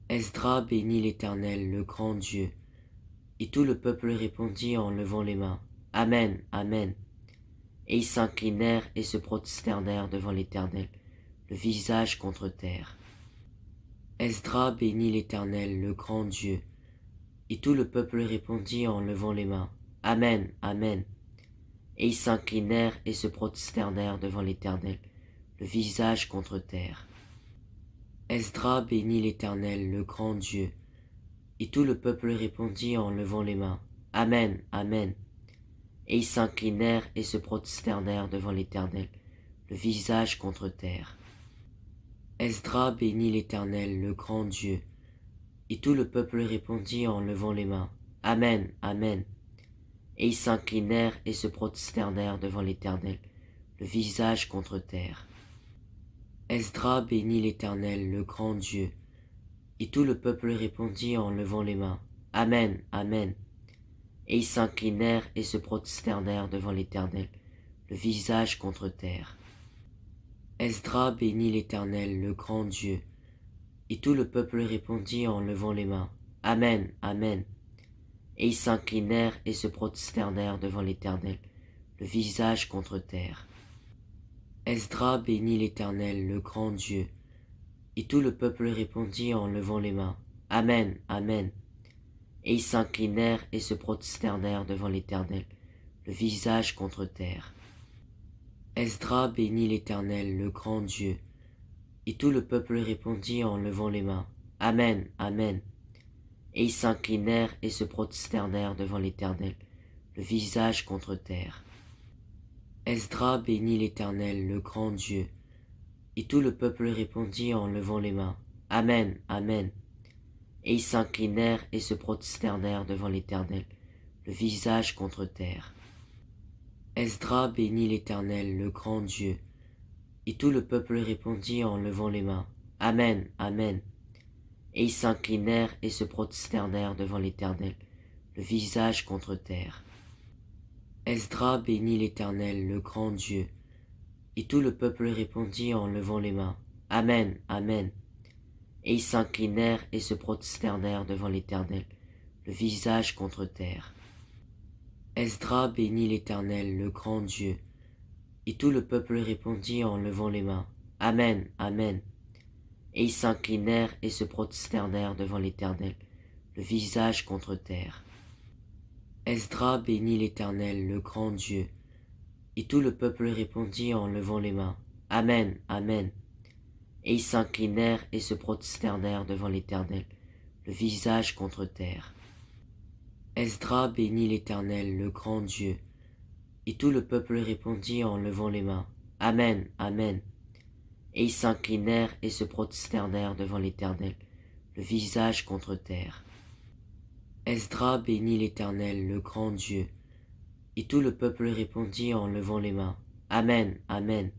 Esdras bénit l'Éternel, le grand Dieu. Et tout le peuple répondit en levant les mains, Amen, Amen. Et ils s'inclinèrent et se prosternèrent devant l'Éternel, le visage contre terre. Esdras bénit l'Éternel, le grand Dieu. Et tout le peuple répondit en levant les mains, Amen, Amen. Et ils s'inclinèrent et se prosternèrent devant l'Éternel, le visage contre terre. Esdras bénit l'Éternel, le grand Dieu. Et tout le peuple répondit en levant les mains, Amen, Amen. Et ils s'inclinèrent et se prosternèrent devant l'Éternel, le visage contre terre. Esdras bénit l'Éternel, le grand Dieu. Et tout le peuple répondit en levant les mains, Amen, Amen. Et ils s'inclinèrent et se prosternèrent devant l'Éternel, le visage contre terre. Esdras bénit l'Éternel, le grand Dieu. Et tout le peuple répondit en levant les mains, Amen, Amen. Et ils s'inclinèrent et se prosternèrent devant l'Éternel, le visage contre terre. Esdras bénit l'Éternel, le grand Dieu. Et tout le peuple répondit en levant les mains, Amen, Amen. Et ils s'inclinèrent et se prosternèrent devant l'Éternel, le visage contre terre. Esdras bénit l'Éternel, le grand Dieu. Et tout le peuple répondit en levant les mains, Amen, Amen. Et ils s'inclinèrent et se prosternèrent devant l'Éternel, le visage contre terre. Esdras bénit l'Éternel, le grand Dieu. Et tout le peuple répondit en levant les mains, Amen, Amen. Et ils s'inclinèrent et se prosternèrent devant l'Éternel, le visage contre terre. Esdras bénit l'Éternel, le grand Dieu. Et tout le peuple répondit en levant les mains, Amen, Amen. Et ils s'inclinèrent et se prosternèrent devant l'Éternel, le visage contre terre. Esdras bénit l'Éternel, le grand Dieu. Et tout le peuple répondit en levant les mains, Amen, Amen. Et ils s'inclinèrent et se prosternèrent devant l'Éternel, le visage contre terre. Esdras bénit l'Éternel, le grand Dieu. Et tout le peuple répondit en levant les mains, Amen, Amen. Et ils s'inclinèrent et se prosternèrent devant l'Éternel, le visage contre terre. Esdras bénit l'Éternel, le grand Dieu. Et tout le peuple répondit en levant les mains, Amen, Amen. Et ils s'inclinèrent et se prosternèrent devant l'Éternel, le visage contre terre. Esdras bénit l'Éternel, le grand Dieu. Et tout le peuple répondit en levant les mains, Amen, Amen. Et ils s'inclinèrent et se prosternèrent devant l'Éternel, le visage contre terre. Esdras bénit l'Éternel, le grand Dieu. Et tout le peuple répondit en levant les mains, Amen, Amen. Et ils s'inclinèrent et se prosternèrent devant l'Éternel, le visage contre terre. Esdras bénit l'Éternel, le grand Dieu. Et tout le peuple répondit en levant les mains, Amen, Amen.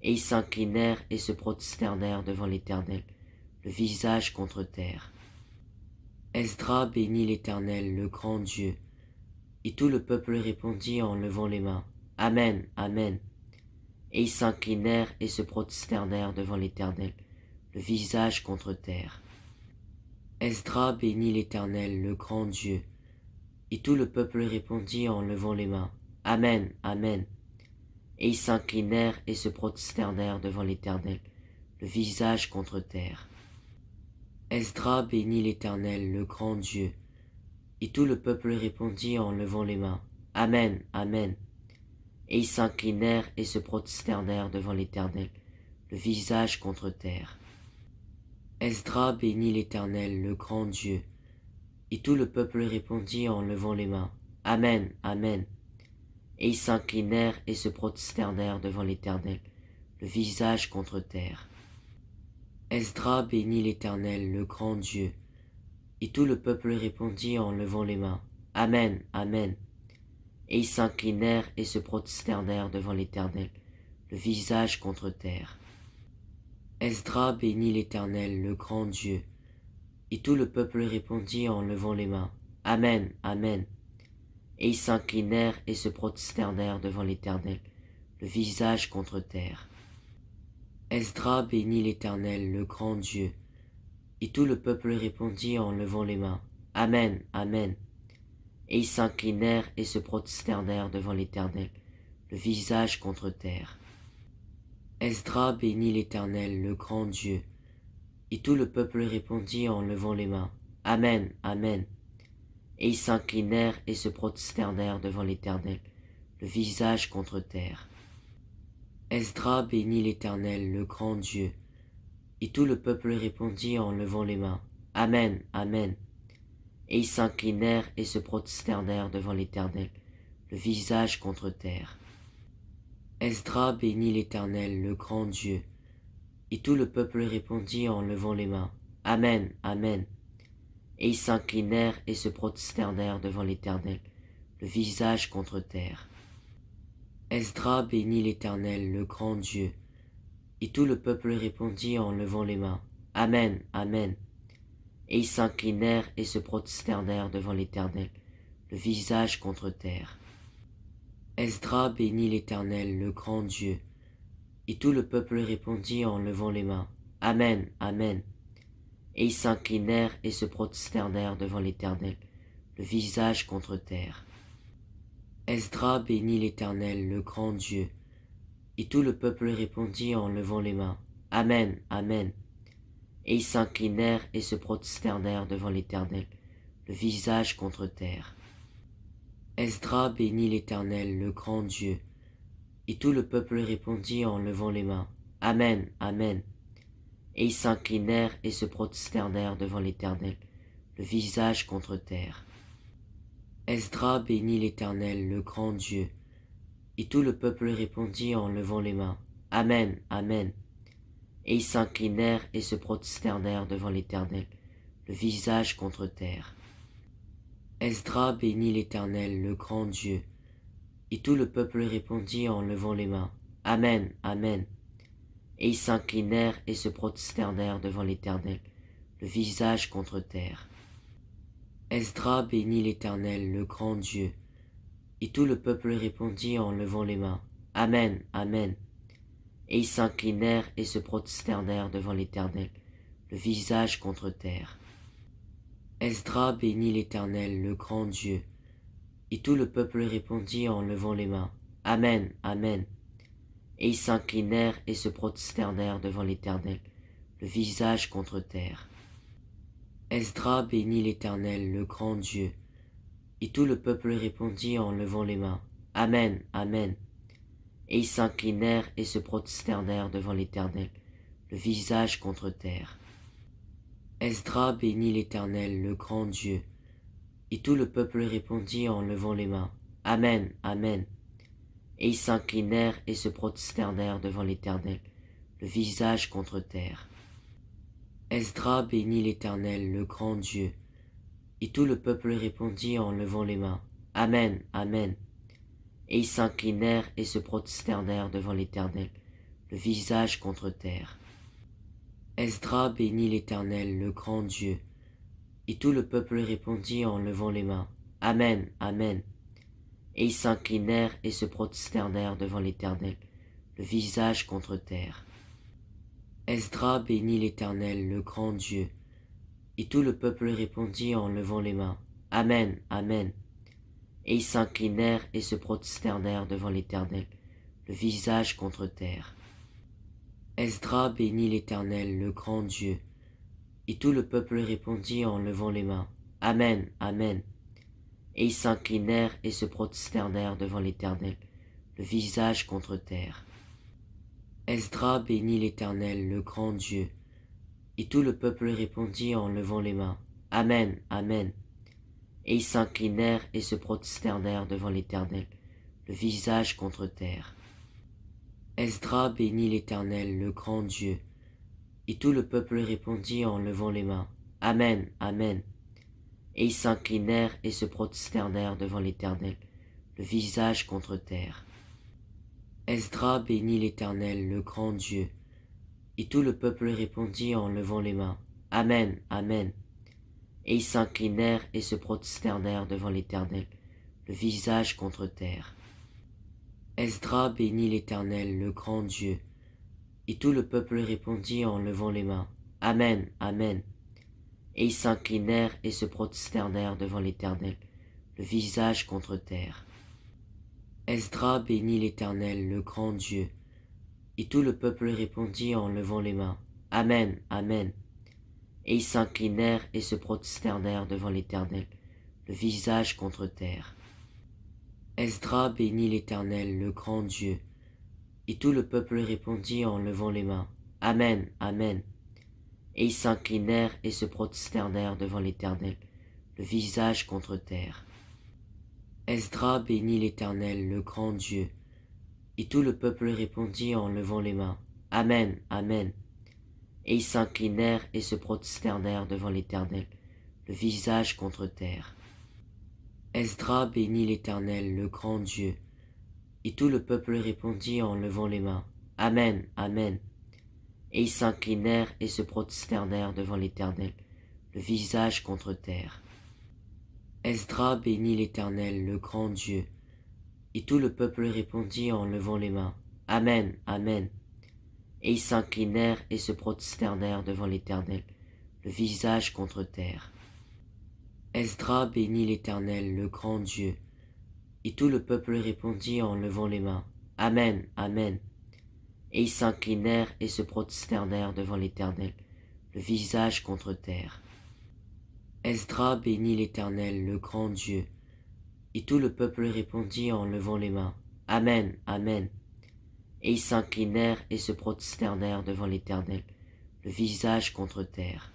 Et ils s'inclinèrent et se prosternèrent devant l'Éternel, le visage contre terre. Esdras bénit l'Éternel, le grand Dieu. Et tout le peuple répondit en levant les mains, Amen, Amen. Et ils s'inclinèrent et se prosternèrent devant l'Éternel, le visage contre terre. Esdras bénit l'Éternel, le grand Dieu. Et tout le peuple répondit en levant les mains, Amen, Amen. Et ils s'inclinèrent et se prosternèrent devant l'Éternel, le visage contre terre. Esdras bénit l'Éternel, le grand Dieu. Et tout le peuple répondit en levant les mains, Amen, Amen. Et ils s'inclinèrent et se prosternèrent devant l'Éternel, le visage contre terre. Esdras bénit l'Éternel, le grand Dieu. Et tout le peuple répondit en levant les mains, Amen, Amen. Et ils s'inclinèrent et se prosternèrent devant l'Éternel, le visage contre terre. Esdras bénit l'Éternel, le grand Dieu. Et tout le peuple répondit en levant les mains, Amen, Amen. Et ils s'inclinèrent et se prosternèrent devant l'Éternel, le visage contre terre. Esdras bénit l'Éternel, le grand Dieu. Et tout le peuple répondit en levant les mains, Amen, Amen. Et ils s'inclinèrent et se prosternèrent devant l'Éternel, le visage contre terre. Esdras bénit l'Éternel, le grand Dieu. Et tout le peuple répondit en levant les mains, Amen, Amen. Et ils s'inclinèrent et se prosternèrent devant l'Éternel, le visage contre terre. Esdras bénit l'Éternel, le grand Dieu. Et tout le peuple répondit en levant les mains, Amen, Amen. Et ils s'inclinèrent et se prosternèrent devant l'Éternel, le visage contre terre. Esdras bénit l'Éternel, le grand Dieu. Et tout le peuple répondit en levant les mains, Amen, Amen. Et ils s'inclinèrent et se prosternèrent devant l'Éternel, le visage contre terre. Esdras bénit l'Éternel, le grand Dieu. Et tout le peuple répondit en levant les mains, Amen, Amen. Et ils s'inclinèrent et se prosternèrent devant l'Éternel, le visage contre terre. Esdras bénit l'Éternel, le grand Dieu. Et tout le peuple répondit en levant les mains, Amen, Amen. Et ils s'inclinèrent et se prosternèrent devant l'Éternel, le visage contre terre. Esdras bénit l'Éternel, le grand Dieu. Et tout le peuple répondit en levant les mains, Amen, Amen. Et ils s'inclinèrent et se prosternèrent devant l'Éternel, le visage contre terre. Esdras bénit l'Éternel, le grand Dieu. Et tout le peuple répondit en levant les mains, Amen, Amen. Et ils s'inclinèrent et se prosternèrent devant l'Éternel, le visage contre terre. Esdras bénit l'Éternel, le grand Dieu. Et tout le peuple répondit en levant les mains, Amen, Amen. Et ils s'inclinèrent et se prosternèrent devant l'Éternel, le visage contre terre. Esdras bénit l'Éternel, le grand Dieu. Et tout le peuple répondit en levant les mains, Amen, Amen. Et ils s'inclinèrent et se prosternèrent devant l'Éternel, le visage contre terre. Esdras bénit l'Éternel, le grand Dieu. Et tout le peuple répondit en levant les mains, Amen, Amen. Et ils s'inclinèrent et se prosternèrent devant l'Éternel, le visage contre terre. Esdras bénit l'Éternel, le grand Dieu. Et tout le peuple répondit en levant les mains, Amen, Amen. Et ils s'inclinèrent et se prosternèrent devant l'Éternel, le visage contre terre. Esdras bénit l'Éternel, le grand Dieu. Et tout le peuple répondit en levant les mains, Amen, Amen. Et ils s'inclinèrent et se prosternèrent devant l'Éternel, le visage contre terre. Esdras bénit l'Éternel, le grand Dieu. Et tout le peuple répondit en levant les mains, Amen, Amen. Et ils s'inclinèrent et se prosternèrent devant l'Éternel, le visage contre terre. Esdras bénit l'Éternel, le grand Dieu. Et tout le peuple répondit en levant les mains, Amen, Amen. Et ils s'inclinèrent et se prosternèrent devant l'Éternel, le visage contre terre. Esdras bénit l'Éternel, le grand Dieu. Et tout le peuple répondit en levant les mains, Amen, Amen. Et ils s'inclinèrent et se prosternèrent devant l'Éternel, le visage contre terre. Esdras bénit l'Éternel, le grand Dieu. Et tout le peuple répondit en levant les mains, Amen, Amen. Et ils s'inclinèrent et se prosternèrent devant l'Éternel, le visage contre terre. Esdras bénit l'Éternel, le grand Dieu. Et tout le peuple répondit en levant les mains, Amen, Amen. Et ils s'inclinèrent et se prosternèrent devant l'Éternel, le visage contre terre. Esdras bénit l'Éternel, le grand Dieu. Et tout le peuple répondit en levant les mains, Amen, Amen. Et ils s'inclinèrent et se prosternèrent devant l'Éternel, le visage contre terre. Esdras bénit l'Éternel, le grand Dieu. Et tout le peuple répondit en levant les mains, Amen, Amen. Et ils s'inclinèrent et se prosternèrent devant l'Éternel, le visage contre terre. Esdras bénit l'Éternel, le grand Dieu. Et tout le peuple répondit en levant les mains, Amen, Amen. Et ils s'inclinèrent et se prosternèrent devant l'Éternel, le visage contre terre. Esdras bénit l'Éternel, le grand Dieu. Et tout le peuple répondit en levant les mains, Amen, Amen. Et ils s'inclinèrent et se prosternèrent devant l'Éternel, le visage contre terre. Esdras bénit l'Éternel, le grand Dieu. Et tout le peuple répondit en levant les mains, Amen, Amen. Et ils s'inclinèrent et se prosternèrent devant l'Éternel, le visage contre terre. Esdras bénit l'Éternel, le grand Dieu. Et tout le peuple répondit en levant les mains. Amen, Amen. Et ils s'inclinèrent et se prosternèrent devant l'Éternel, le visage contre terre. Esdras bénit l'Éternel, le grand Dieu. Et tout le peuple répondit en levant les mains. Amen, Amen. Et ils s'inclinèrent et se prosternèrent devant l'Éternel, le visage contre terre. Esdras bénit l'Éternel, le grand Dieu. Et tout le peuple répondit en levant les mains. Amen, Amen. Et ils s'inclinèrent et se prosternèrent devant l'Éternel, le visage contre terre. Esdras bénit l'Éternel, le grand Dieu. Et tout le peuple répondit en levant les mains. Amen, Amen. Et ils s'inclinèrent et se prosternèrent devant l'Éternel, le visage contre terre. Esdras bénit l'Éternel, le grand Dieu. Et tout le peuple répondit en levant les mains. Amen, Amen. Et ils s'inclinèrent et se prosternèrent devant l'Éternel, le visage contre terre. Esdras bénit l'Éternel, le grand Dieu. Et tout le peuple répondit en levant les mains. Amen, Amen. Et ils s'inclinèrent et se prosternèrent devant l'Éternel, le visage contre terre. Esdras bénit l'Éternel, le grand Dieu. Et tout le peuple répondit en levant les mains. Amen, Amen. Et ils s'inclinèrent et se prosternèrent devant l'Éternel, le visage contre terre.